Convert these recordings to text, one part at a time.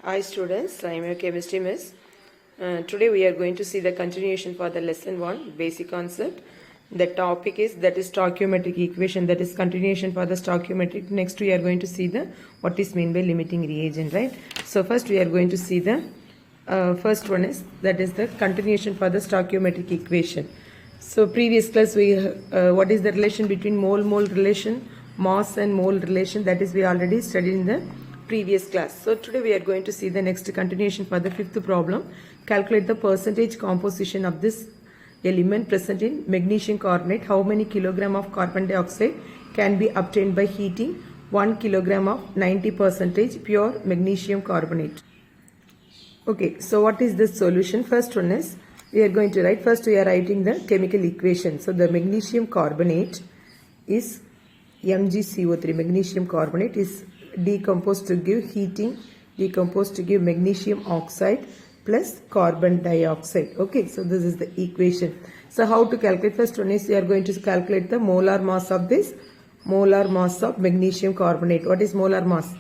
Hi students, I am your chemistry miss. Today we are going to see the continuation for the lesson 1 basic concept. The topic is stoichiometric equation, that is continuation for the stoichiometric. Next we are going to see the what is meant by limiting reagent, right? So first we are going to see the first one is the continuation for the stoichiometric equation. So previous class we what is the relation between mole relation, mass and mole relation, that is we already studied in the previous class. So today we are going to see the next continuation for the fifth problem. Calculate the percentage composition of this element present in magnesium carbonate. How many kilogram of carbon dioxide can be obtained by heating 1 kilogram of 90% pure magnesium carbonate? Okay, so what is the solution? First one is we are going to write, first we are writing the chemical equation. So the magnesium carbonate is MgCO3. Magnesium carbonate is decomposed to give heating, decomposed to give magnesium oxide plus carbon dioxide. Okay, so this is the equation. So how to calculate? First one is we are going to calculate the molar mass of this, molar mass of magnesium carbonate. What is molar mass?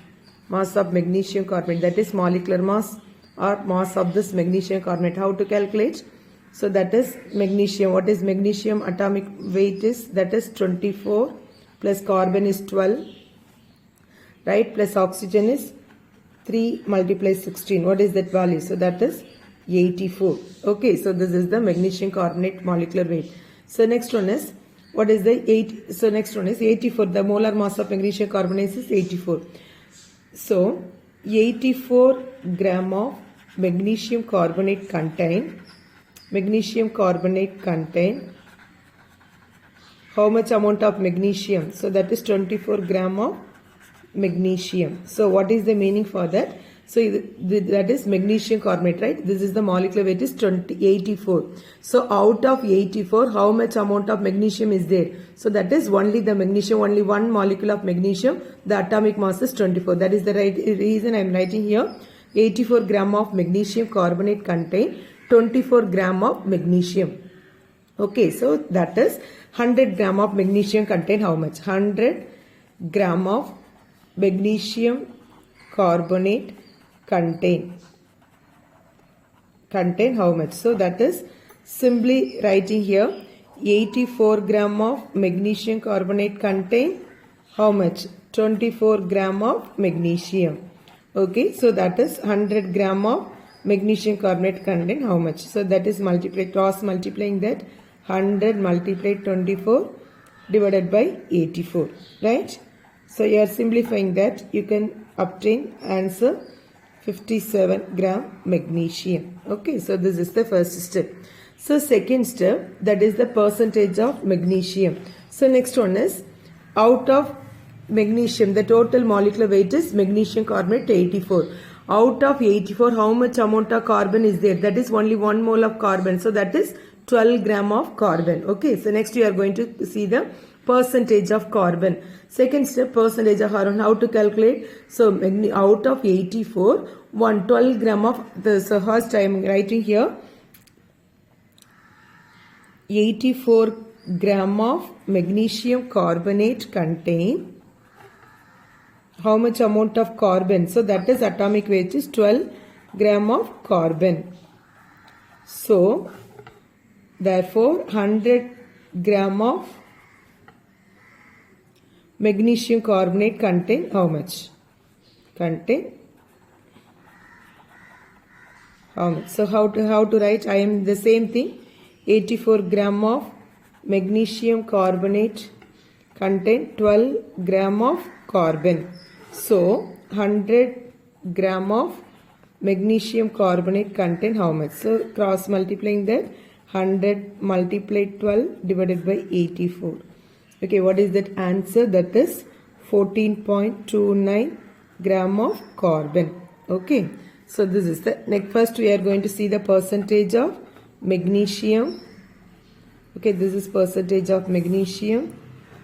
Mass of magnesium carbonate, that is molecular mass or mass of this magnesium carbonate. How to calculate? So that is magnesium. What is magnesium atomic weight is? That is 24 plus carbon is 12. Right, plus oxygen is 3 multiplied 16. What is that value? So that is 84. Okay, so this is the magnesium carbonate molecular weight. So next one is, what is the 8? So next one is 84. The molar mass of magnesium carbonate is 84. So 84 gram of magnesium carbonate contain how much amount of magnesium? So that is 24 gram of magnesium. So what is the meaning for that? So that is magnesium carbonate, right? This is the molecular weight is 84. So out of 84, how much amount of magnesium is there? So that is only the magnesium, only one molecule of magnesium. The atomic mass is 24. That is the right reason I am writing here. 84 gram of magnesium carbonate contain 24 gram of magnesium. Okay, so that is 100 gram of magnesium contain how much? 100 gram of magnesium carbonate contain how much? So that is simply writing here 84 gram of magnesium carbonate contain how much? 24 gram of magnesium. Okay, so that is 100 gram of magnesium carbonate contain how much? So that is cross multiplying that 100 multiplied 24 divided by 84, right? So you are simplifying that, you can obtain answer 57 gram magnesium. Okay, so this is the first step. So second step, that is the percentage of magnesium. So next one is, out of magnesium, the total molecular weight is magnesium carbonate 84. Out of 84, how much amount of carbon is there? That is only 1 mole of carbon. So that is 12 gram of carbon. Okay, so next we are going to see the percentage of carbon. Second step, percentage of carbon. How to calculate? So out of 84, 12 gram of the, so first I am writing here 84 gram of magnesium carbonate contain how much amount of carbon? So that is atomic weight is 12 gram of carbon. So therefore 100 gram of magnesium carbonate contain how much? Contain how much? So how to write? I am the same thing. 84 gram of magnesium carbonate contain 12 gram of carbon. So 100 gram of magnesium carbonate contain how much? So cross multiplying that 100 multiplied 12 divided by 84. Okay, what is that answer? That is 14.29 gram of carbon. Okay, so this is the next. First we are going to see the percentage of magnesium. Okay, this is percentage of magnesium.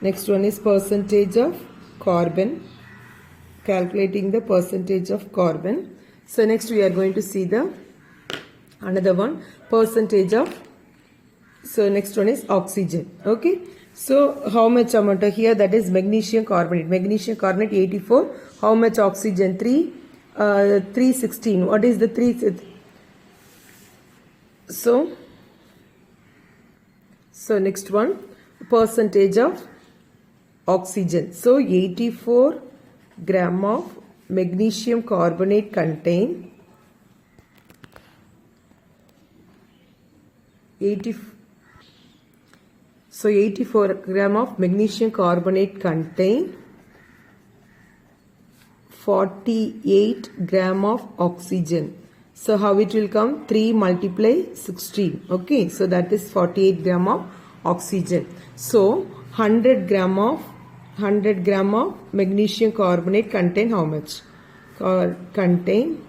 Next one is percentage of carbon. Calculating the percentage of carbon. So next we are going to see the another one, percentage of, so next one is oxygen. Okay, so how much amount here? That is magnesium carbonate. Magnesium carbonate 84. How much oxygen? 3 316. What is the 3? So next one, percentage of oxygen. So 84 gram of magnesium carbonate contain 84 gram of magnesium carbonate contain 48 gram of oxygen. So how it will come? 3 multiply 16. Okay, so that is 48 gram of oxygen. So 100 gram of magnesium carbonate contain how much? Contain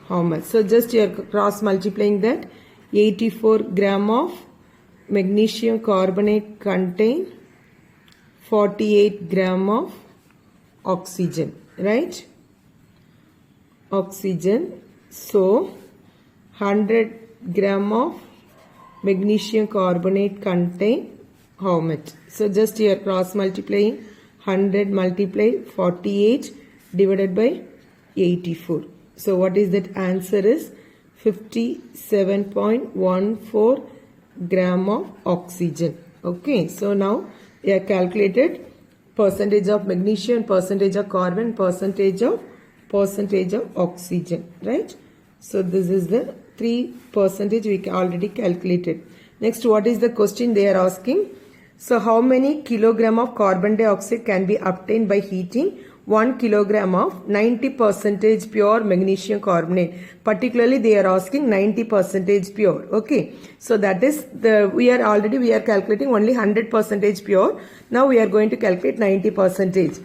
how much? So just you are cross multiplying that. 84 gram of magnesium carbonate contain 48 gram of oxygen, right? Oxygen. So 100 gram of magnesium carbonate contain how much? So just here cross multiplying 100 multiply 48 divided by 84. So what is that answer is 57.14 gram of oxygen. Okay, so now we have calculated percentage of magnesium, percentage of carbon, percentage of oxygen, right? So this is the 3% we already calculated. Next, what is the question they are asking? So how many kilogram of carbon dioxide can be obtained by heating 1 kilogram of 90% pure magnesium carbonate? Particularly they are asking 90% pure. Okay, so that is we are calculating only 100% pure. Now we are going to calculate 90%.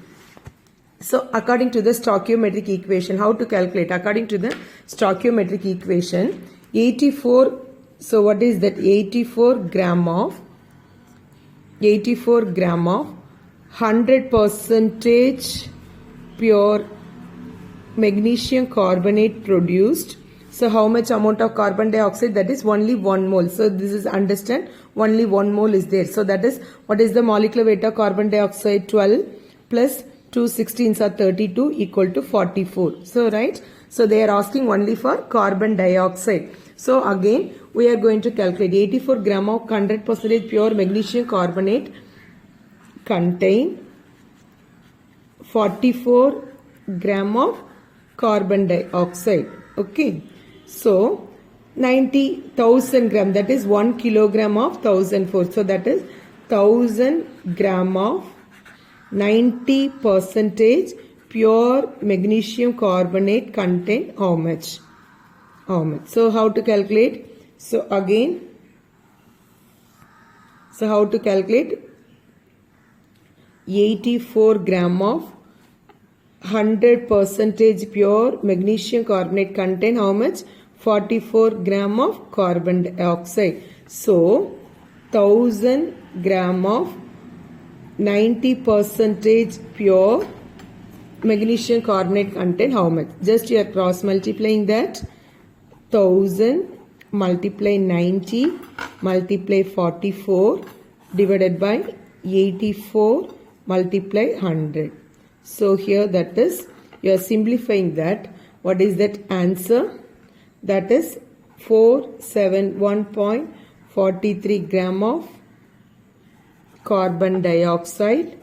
So according to the stoichiometric equation, how to calculate? According to the stoichiometric equation, 84, so what is that? 84 gram of 100% pure magnesium carbonate produced. So how much amount of carbon dioxide? That is only 1 mole. So this is understand only 1 mole is there. So that is what is the molecular weight of carbon dioxide? 12 plus 2 16s are 32 equal to 44. So right. So they are asking only for carbon dioxide. So again we are going to calculate 84 gram of 100% pure magnesium carbonate contain 44 gram of carbon dioxide. Okay. So 90,000 gram, that is 1 kilogram of 1004. So that is 1000 gram of 90% pure magnesium carbonate contain how much? So how to calculate? So again, so how to calculate? 84 gram of 100% pure magnesium carbonate contain how much? 44 gram of carbon dioxide. So 1000 gram of 90% pure magnesium carbonate contain how much? Just you are cross multiplying that. 1000 multiply 90 multiply 44 divided by 84 multiply 100. So here that is, you are simplifying that. What is that answer? That is 471.43 gram of carbon dioxide.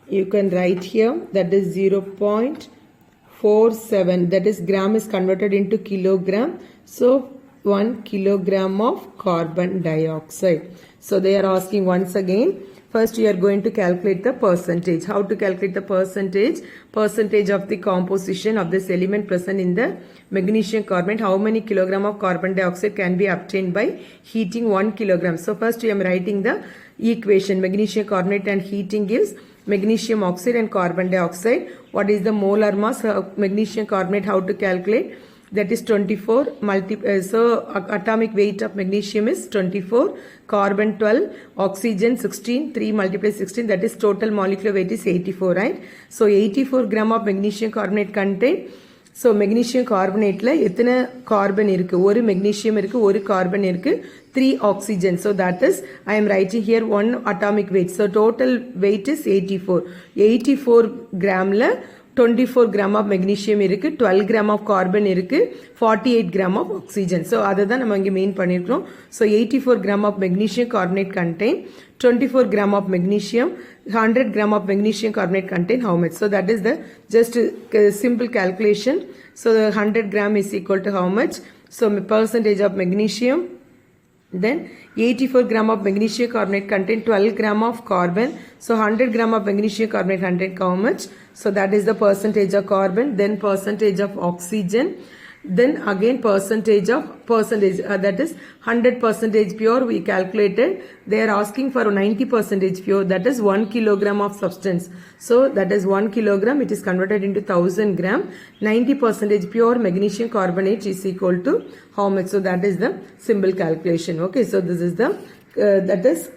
You can write here that is 0.47, that is gram is converted into kilogram. So 1 kilogram of carbon dioxide. So they are asking once again. First we are going to calculate the percentage. How to calculate the percentage? Percentage of the composition of this element present in the magnesium carbonate. How many kilogram of carbon dioxide can be obtained by heating 1 kilogram? So first we am writing the equation. Magnesium carbonate and heating gives magnesium oxide and carbon dioxide. What is the molar mass of magnesium carbonate? How to calculate? That is 24 so atomic weight of magnesium is 24, carbon 12, oxygen 16, 3 multiply 16, that is total molecular weight is 84, right? So 84 gram of magnesium carbonate contain. So magnesium carbonate la எத்தனை carbon இருக்கு? ஒரு magnesium இருக்கு, ஒரு carbon இருக்கு, 3 oxygen. So that is, I am writing here 1 atomic weight. So total weight is 84. 84 gram la 24 gram of magnesium இருக்கு, 12 gram of carbon இருக்கு, 48 gram of oxygen. So அதை தான் நம்ம இங்கே மெயின் பண்ணியிருக்கிறோம். So 84 gram of magnesium carbonate contain 24 gram of magnesium, 100 gram of magnesium carbonate contain how much? So that is the just simple calculation. So the 100 gram is equal to how much? So percentage of magnesium. Then 84 gram of magnesium carbonate contain 12 gram of carbon. So 100 gram of magnesium carbonate contain how much? So that is the percentage of carbon. Then percentage of oxygen. Then again percentage that is 100% pure we calculated. They are asking for 90% pure, that is 1 kilogram of substance. So that is 1 kilogram, it is converted into 1000 gram. 90% pure magnesium carbonate is equal to how much? So that is the simple calculation. Okay, so this is the that is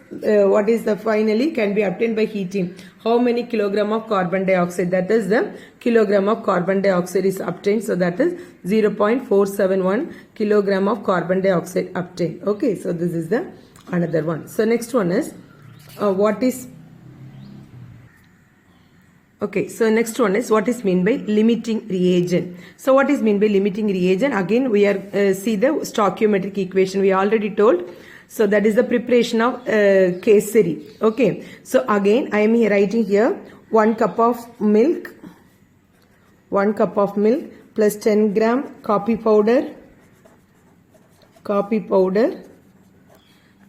what is the finally can be obtained by heating. How many kilogram of carbon dioxide? That is the kilogram of carbon dioxide is obtained. So that is 0.471 kilogram of carbon dioxide obtained. Okay, so this is the another one. So next one is what is okay, so next one is what is mean by limiting reagent. So what is mean by limiting reagent? Again we are see the stoichiometric equation we already told. So that is the preparation of kesari. Okay, so again I am writing here 1 cup of milk plus 10 gram coffee powder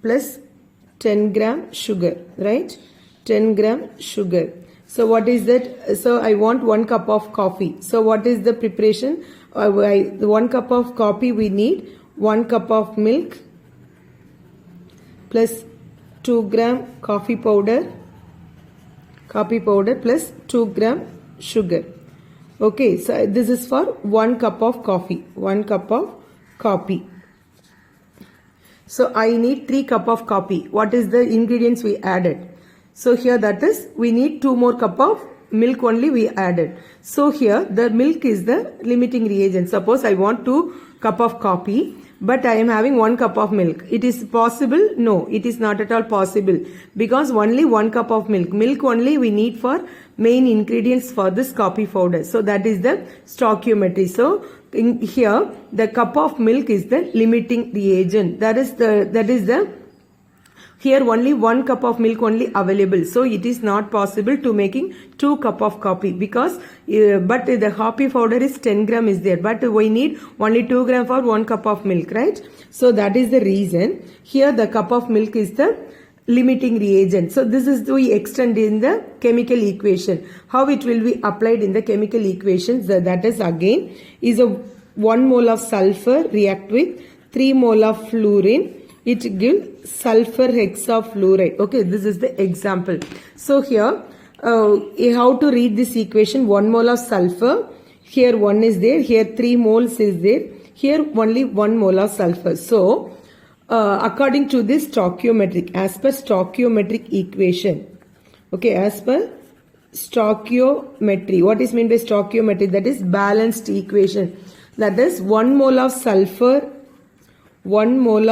plus 10 gram sugar, right? 10 gram sugar. So what is that? So I want 1 cup of coffee. So what is the preparation? 1 cup of coffee we need 1 cup of milk plus 2 gram coffee powder plus 2 gram sugar. Okay, so this is for 1 cup of coffee. So I need 3 cup of coffee. What is the ingredients we added? So here that is we need 2 more cup of milk only we added. So here the milk is the limiting reagent. Suppose I want 2 cup of coffee, but I am having 1 cup of milk. It is possible? No, it is not at all possible, because only 1 cup of milk only we need for main ingredients for this coffee powder. So that is the stoichiometry. So here the cup of milk is the limiting reagent. That is the here only 1 cup of milk only available. So it is not possible to making 2 cup of coffee, because but the coffee powder is 10 gram is there, but we need only 2 gram for 1 cup of milk, right? So that is the reason here the cup of milk is the limiting reagent. So this is we extend in the chemical equation. How it will be applied in the chemical equations? That is again is a 1 mole of sulfur react with 3 mole of fluorine. It gives sulfur hexafluoride. Okay, this is the example. So here how to read this equation? 1 mole of sulfur, here 1 is there, here 3 moles is there, here only 1 mole of sulfur. So according to this stoichiometric, as per stoichiometric equation, okay, as per stoichiometry, what is meant by stoichiometry? That is balanced equation. That is 1 mole of sulfur react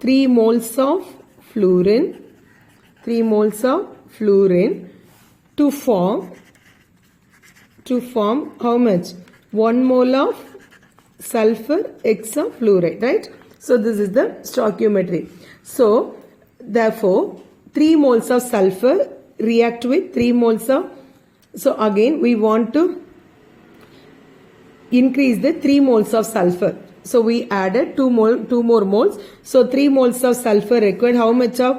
3 moles of fluorine to form how much? 1 mole of sulfur hexafluoride, right? So this is the stoichiometry. So therefore 3 moles of sulfur react with 3 moles of, so again we want to increase the 3 moles of sulfur. So we added 2 more moles. So 3 moles of sulfur required. How much of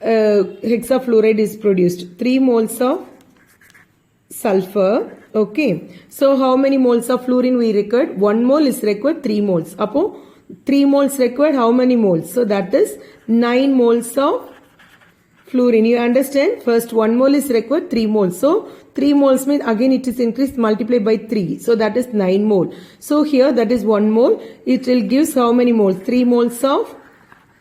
hexafluoride is produced? 3 moles of sulfur. Okay. So how many moles of fluorine we required? 1 mole is required, 3 moles. Apo 3 moles required, how many moles? So that is 9 moles of fluorine. You understand? First 1 mole is required, 3 moles. So 3 moles means again it is increased, multiplied by 3. So that is 9 mole. So here that is 1 mole. It will give how many moles? 3 moles of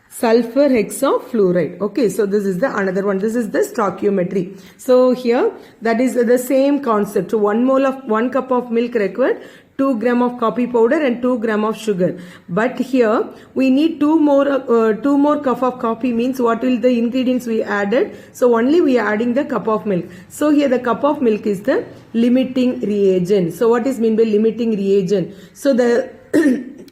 sulfur hexafluoride. Okay, so this is the another one. This is the stoichiometry. So here that is the same concept. So 1 mole of 1 cup of milk required, 2 gram of coffee powder and 2 gram of sugar. But here we need two more cup of coffee, means what will the ingredients we added? So only we are adding the cup of milk. So here the cup of milk is the limiting reagent. So what is mean by limiting reagent? So the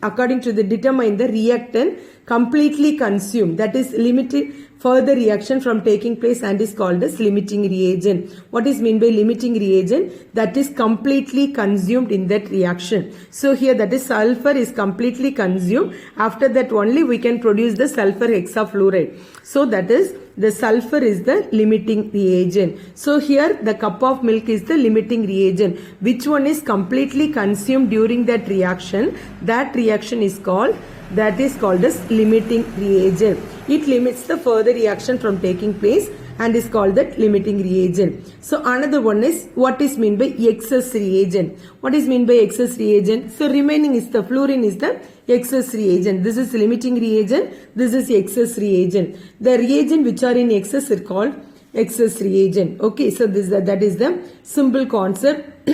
according to the determine the reactant completely consumed, that is limited further reaction from taking place and is called as limiting reagent. What is mean by limiting reagent? That is completely consumed in that reaction. So here that is sulfur is completely consumed. After that only we can produce the sulfur hexafluoride. So that is the sulfur is the limiting reagent. So here the cup of milk is the limiting reagent. Which one is completely consumed during that reaction? That reaction is called as limiting reagent. It limits the further reaction from taking place and is called that limiting reagent. So another one is what is mean by excess reagent. What is mean by excess reagent? So remaining is the fluorine is the excess reagent. This is limiting reagent. This is excess reagent. The reagent which are in excess are called excess reagent. Okay, so that is the simple concept.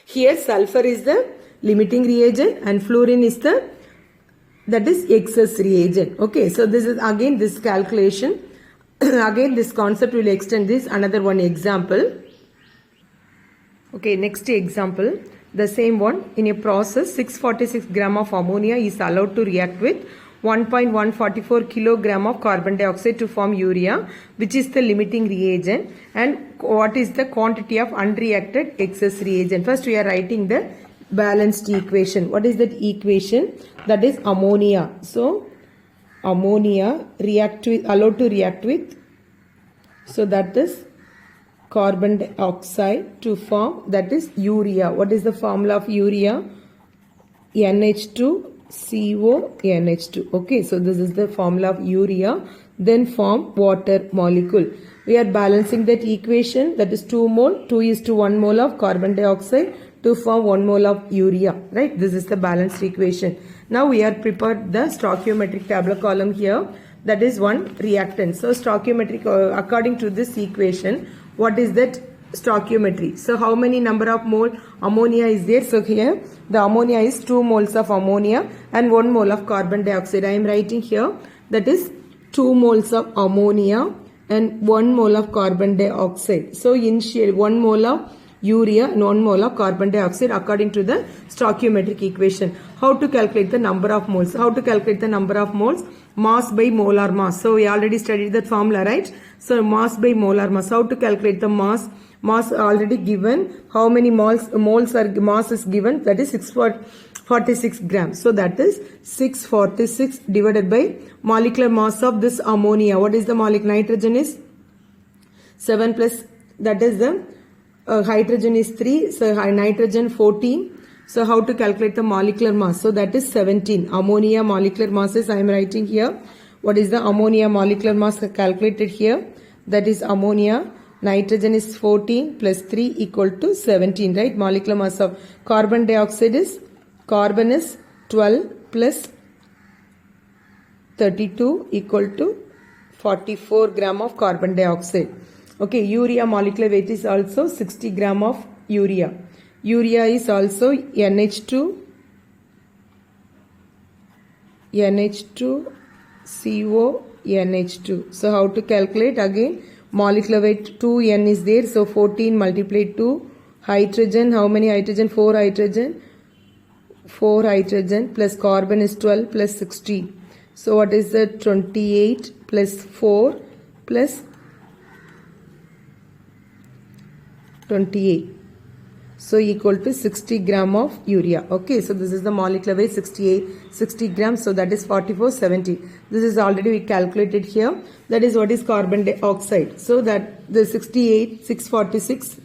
Here sulfur is the limiting reagent and fluorine is that is excess reagent. Okay, so this is again this calculation. Again this concept will extend this another one example. Okay, next example, the same one. In a process 646 gram of ammonia is allowed to react with 1.144 kilogram of carbon dioxide to form urea, which is the limiting reagent, and what is the quantity of unreacted excess reagent. First we are writing the balanced equation. What is that equation? That is ammonia. So ammonia allowed to react with, so that is carbon dioxide to form, that is urea. What is the formula of urea? NH2CO NH2. Okay, so this is the formula of urea. Then form water molecule. We are balancing that equation, that is 2 mole, 2:1 mole of carbon dioxide to form 1 mole of urea, right? This is the balanced equation. Now we are prepared the stoichiometric tabular column here, that is one reactant. So stoichiometric according to this equation, what is that stoichiometry? So how many number of mole ammonia is there? So here the ammonia is 2 moles of ammonia and 1 mole of carbon dioxide. I am writing here that is 2 moles of ammonia and 1 mole of carbon dioxide. So initially 1 mole of urea and 1 mole of carbon dioxide according to the stoichiometric equation. How to calculate the number of moles? How to calculate the number of moles? Mass by molar mass. So we already studied that formula, right? So mass by molar mass. How to calculate the mass? Mass already given. How many mass is given? That is 646 grams. So that is 646 divided by molecular mass of this ammonia. What is the molecular? Nitrogen is 7 plus, that is the hydrogen is 3, so nitrogen 14. So how to calculate the molecular mass? So that is 17. Ammonia molecular masses I am writing here. What is the ammonia molecular mass calculated here? That is ammonia. Nitrogen is 14 plus 3 equal to 17, right? Molecular mass of carbon dioxide is, carbon is 12 plus 32 equal to 44 gram of carbon dioxide. Okay, urea molecular weight is also 60 gram of urea. Urea is also NH2, CO, NH2. So how to calculate? Again, molecular weight 2N is there. So 14 multiplied 2. Hydrogen, how many hydrogen? 4 hydrogen. 4 hydrogen plus carbon is 12 plus 16. So what is that? 28 plus 4 plus 28. So equal to 60 gram of urea. Okay, so this is the molecular weight 60 grams. So that is 4470. This is already we calculated here. That is what is carbon dioxide. So that the 68, 646.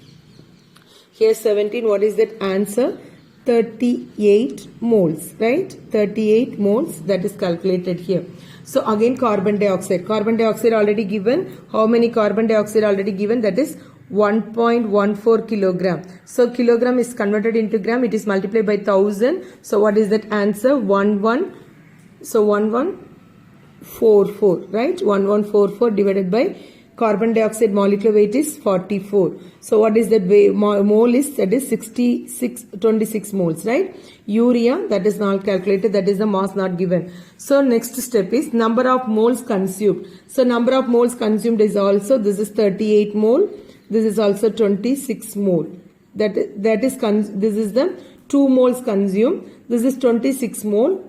Here 17. What is that answer? 38 moles, right? 38 moles, that is calculated here. So again carbon dioxide. Carbon dioxide already given. How many carbon dioxide already given? That is 1.14 kilogram. So kilogram is converted into gram. It is multiplied by 1000. So what is that answer? 1144, right? 1144 divided by carbon dioxide molecular weight is 44. So what is that mole is, that is 26 moles, right? Urea, that is not calculated, that is the mass not given. So next step is number of moles consumed. So number of moles consumed is also, this is 38 mole, this is also 26 mole. This is the 2 moles consumed, this is 26 mole.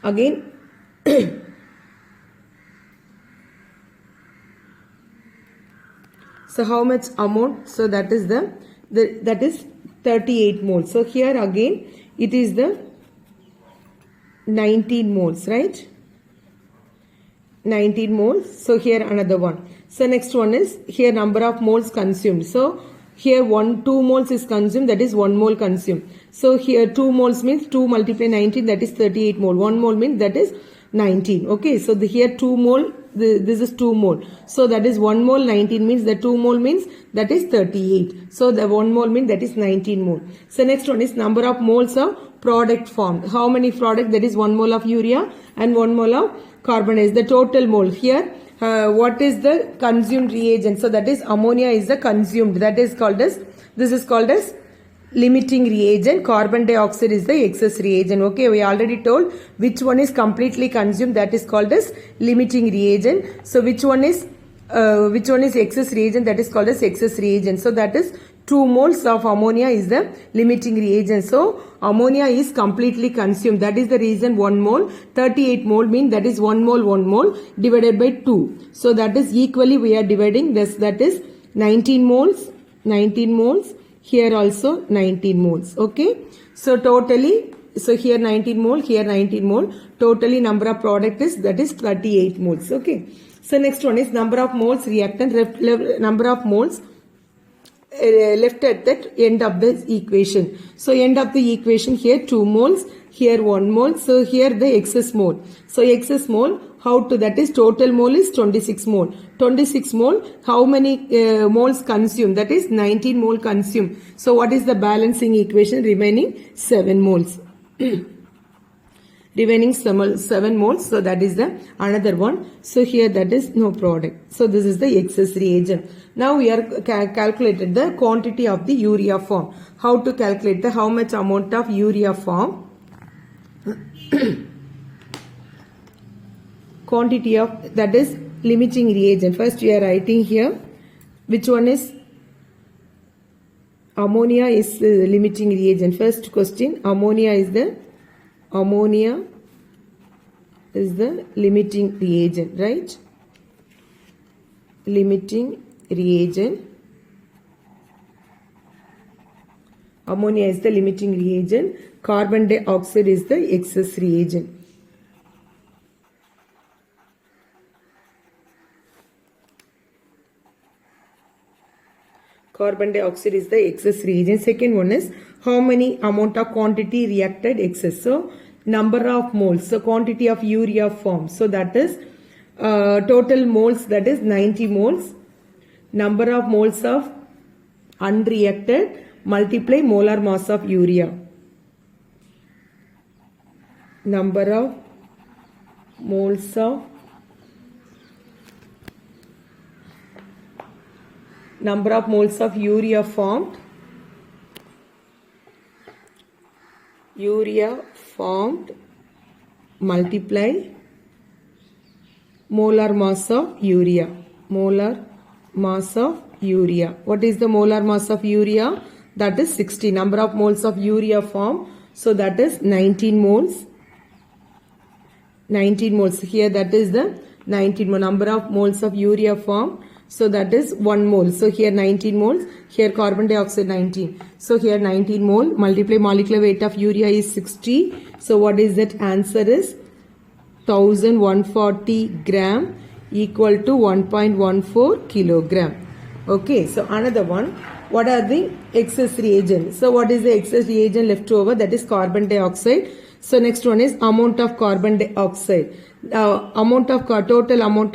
Again so how much amount? So that is that is 38 moles. So here again it is the 19 moles, right? 19 moles. So here another one. So next one is here number of moles consumed. So here 2 moles is consumed, that is 1 mole consumed. So here 2 moles means 2 multiply 19, that is 38 mole. 1 mole means that is 19. Okay, so here 2 mole, this is 2 mole. So that is 1 mole, 19 means the 2 mole means that is 38. So the 1 mole means that is 19 mole. So next one is number of moles of product formed. How many product? That is 1 mole of urea and 1 mole of carbon is the total mole. Here what is the consumed reagent? So that is ammonia is the consumed. That is called as, this is called as limiting reagent. Carbon dioxide is the excess reagent. Okay, we already told which one is completely consumed, that is called as limiting reagent. So which one is excess reagent, that is called as excess reagent. So that is 2 moles of ammonia is the limiting reagent. So ammonia is completely consumed. That is the reason 1 mole. 38 mole mean that is 1 mole divided by 2. So that is equally we are dividing this, that is 19 moles. Here also 19 moles. Okay. So totally, so here 19 mole, here 19 mole. Totally number of product is, that is 38 moles. Okay. So next one is number of moles reactant, number of moles left at that end of the equation. So end of the equation here 2 moles, here 1 mole. So here the excess mole. So excess mole, how to, that is total mole is 26 mole. 26 mole, how many moles consumed? That is 19 mole consumed. So what is the balancing equation? Remaining 7 moles. Remaining 7 moles. So that is the another one. So here that is no product. So this is the excess reagent. Now we are calculated the quantity of the urea form. How to calculate the how much amount of urea form? Quantity of, that is limiting reagent. First we are writing here which one is ammonia is limiting reagent. First question, ammonia is the limiting reagent, right? Limiting reagent. Ammonia is the limiting reagent. Carbon dioxide is the excess reagent. Carbon dioxide is the excess reagent. Second one is how many amount of quantity reacted excess. So number of moles. So quantity of urea formed. So that is total moles, that is 90 moles. Number of moles of unreacted multiply molar mass of urea. Number of moles of urea formed. Urea formed multiply molar mass of urea. Molar mass of urea. What is the molar mass of urea? That is 60. Number of moles of urea formed. So that is 19 moles. 19 moles. Here that is the 19 number of moles of urea formed. So that is 1 mole. So here 19 moles. Here carbon dioxide 19. So here 19 mole multiply molecular weight of urea is 60. So what is that? Answer is 1140 gram equal to 1.14 kilogram. Okay. So another one. What are the excess reagent? So what is the excess reagent left over? That is carbon dioxide. So next one is amount of carbon dioxide. Total amount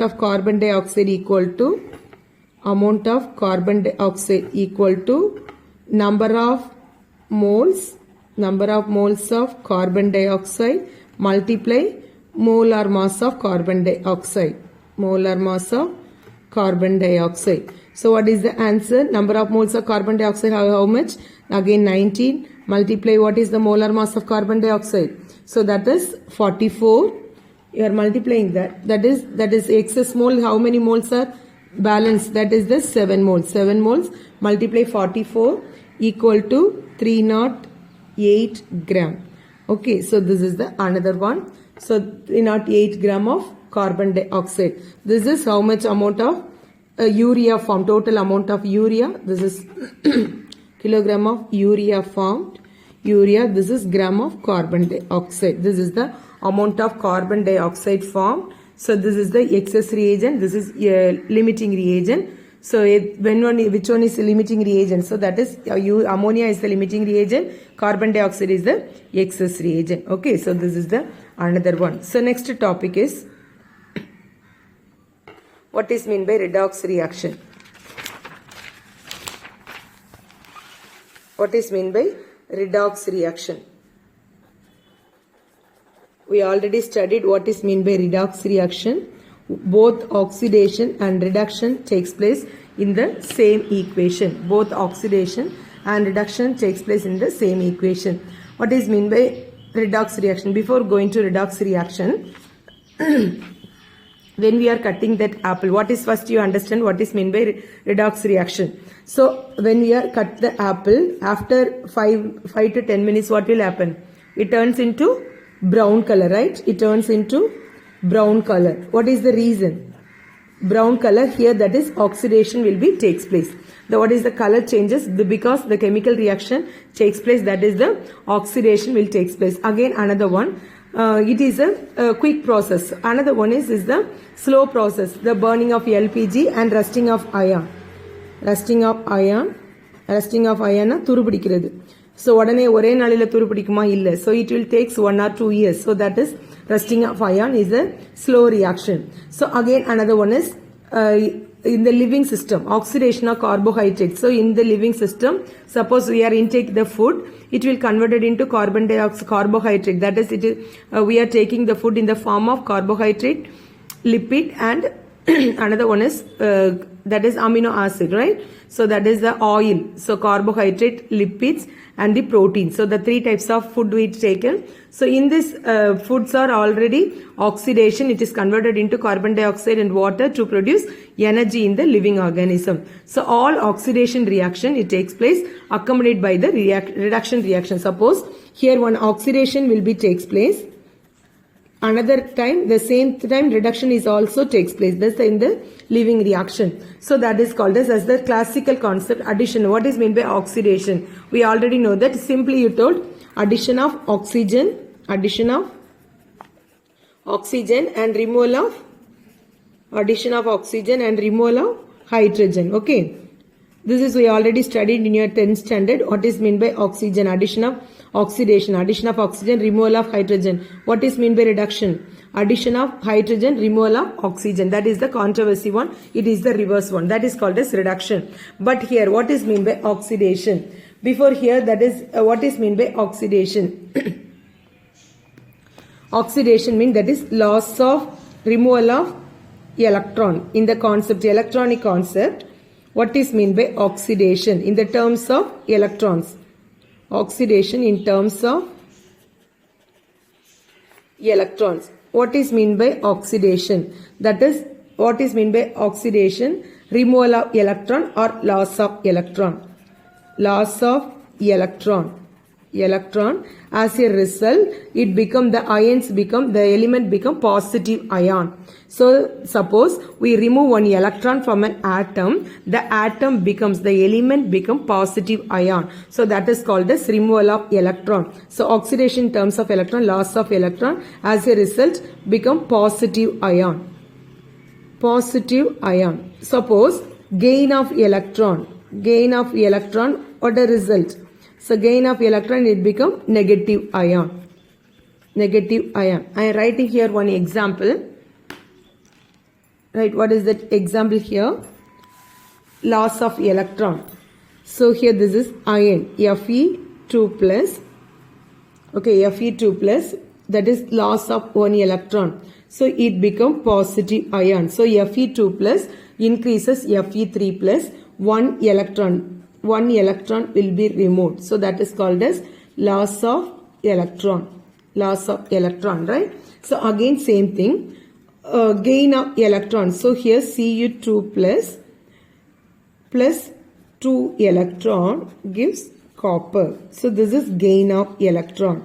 of carbon dioxide equal to number of moles of carbon dioxide multiply molar mass of carbon dioxide. Molar mass of carbon dioxide. So what is the answer? Number of moles of carbon dioxide, how much? Again 19. Multiply what is the molar mass of carbon dioxide? So that is 44. You are multiplying that. That is excess mole. How many moles are balanced? That is the 7 moles. 7 moles multiply 44 equal to 308 gram. Okay, so this is the another one. So 308 gram of carbon dioxide. This is how much amount of urea formed, total amount of urea. This is kilogram of urea formed. Urea, this is gram of carbon dioxide. This is the amount of carbon dioxide formed. So this is the excess reagent. This is limiting reagent. So which one is the limiting reagent? So that is ammonia is the limiting reagent. Carbon dioxide is the excess reagent. Okay, so this is the another one. So next topic is what is meant by redox reaction? What is meant by redox reaction? We already studied what is meant by redox reaction. Both oxidation and reduction takes place in the same equation. Both oxidation and reduction takes place in the same equation. What is meant by redox reaction? Before going to redox reaction, when we are cutting that apple, what is first you understand what is meant by redox reaction. So when we are cut the apple, after 5 to 10 minutes, what will happen? It turns into brown color, right? It turns into brown color. What is the reason? Brown color here, that is oxidation will be takes place. What is the color changes? Because the chemical reaction takes place, that is the oxidation will takes place. Again another one, it is a quick process. Another one is the slow process, the burning of LPG and rusting of iron. Rusting of iron துருபிடிக்கிறது. So உடனே ஒரே நாளில துருபிடிக்குமா இல்ல. So it will takes 1 or 2 years. So that is rusting of iron is a slow reaction. So again another one is in the living system, oxidation of carbohydrates. So in the living system, suppose we are intake the food, it will converted into carbon dioxide carbohydrate. That is, we are taking the food in the form of carbohydrate, lipid, and another one is that is amino acid, right? So that is the oil. So carbohydrate, lipids, and the protein. So the 3 types of food we taken. So in this foods are already oxidation. It is converted into carbon dioxide and water to produce energy in the living organism. So all oxidation reaction, it takes place accompanied by the reduction reaction. Suppose here one oxidation will be takes place. Another time, the same time reduction is also takes place. That's in the living reaction. So that is called as the classical concept addition. What is meant by oxidation? We already know that. Simply you told addition of oxygen and removal of hydrogen. Okay. This is we already studied in your 10th standard. What is meant by oxygen? Addition of oxidation, addition of oxygen, removal of hydrogen. What is meant by reduction? Addition of hydrogen, removal of oxygen. That is the controversy one. It is the reverse one. That is called as reduction. But here, what is meant by oxidation? Before here, that is what is meant by oxidation? Oxidation means that is loss of removal of electron. In the concept, electronic concept, what is meant by oxidation in the terms of electrons? Oxidation in terms of electrons. What is meant by oxidation? That is, what is meant by oxidation? Removal of electron or loss of electron. Loss of electron. As a result, it become the ions become the element become positive ion. So suppose we remove one electron from an atom, the atom becomes the element become positive ion. So that is called as removal of electron. So oxidation in terms of electron, loss of electron, as a result become positive ion. Suppose gain of electron, what the result? So gain of electron, it become negative ion. I am writing here one example. Right, what is that example here? Loss of electron. So here this is ion, Fe2 plus. Okay, Fe2 plus, that is loss of one electron. So it become positive ion. So Fe2 plus, increases Fe3 plus 1 electron will be removed. So that is called as loss of electron, right? So again same thing, gain of electron. So here Cu2 plus 2 electron gives copper. So this is gain of electron.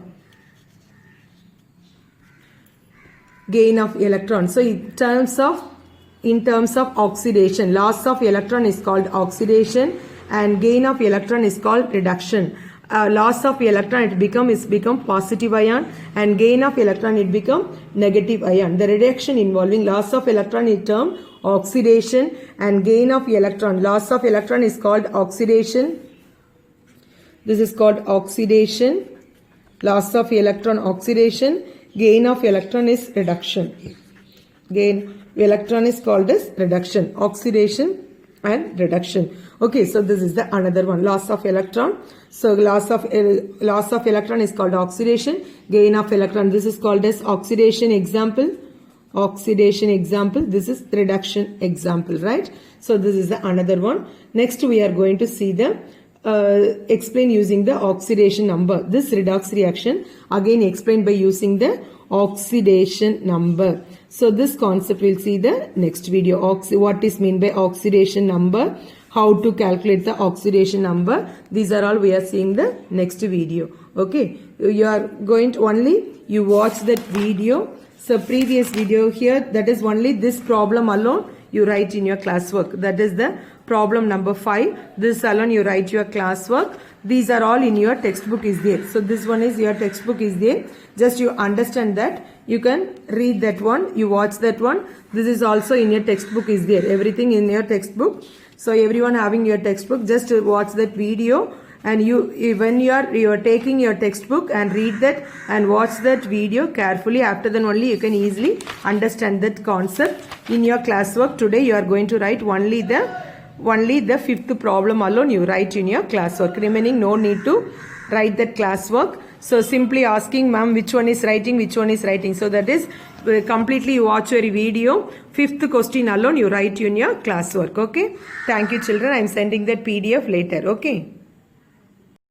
So in terms of oxidation, loss of electron is called oxidation and gain of electron is called reduction. Loss of electron it become positive ion, and gain of electron it become negative ion. The reduction involving loss of electron is termed oxidation, and gain of electron, loss of electron is called oxidation. This is called oxidation. Loss of electron, oxidation. Gain of electron is reduction. Gain electron is called as reduction. Oxidation and reduction. Okay, so this is the another one, loss of electron. So loss of electron is called oxidation. Gain of electron, this is called as oxidation example. This is reduction example, right? So this is the another one. Next we are going to see the explain using the oxidation number. This redox reaction again explained by using the oxidation number. So this concept we'll see the next video. What is mean by oxidation number, how to calculate the oxidation number, these are all we are seeing the next video. Okay, you are going to only you watch that video. So previous video here, that is only this problem alone you write in your classwork. That is the problem number 5. This alone you write your classwork. These are all in your textbook is there. So this one is your textbook is there. Just you understand that. You can read that one. You watch that one. This is also in your textbook is there. Everything in your textbook. So everyone having your textbook, just watch that video. And when you are taking your textbook and read that and watch that video carefully, after then only you can easily understand that concept. In your classwork today you are going to write only the fifth problem alone you write in your classwork. Remaining no need to write that classwork. So simply asking ma'am which one is writing. So that is completely you watch your video. Fifth question alone you write in your classwork. Okay. Thank you children. I am sending that PDF later. Okay.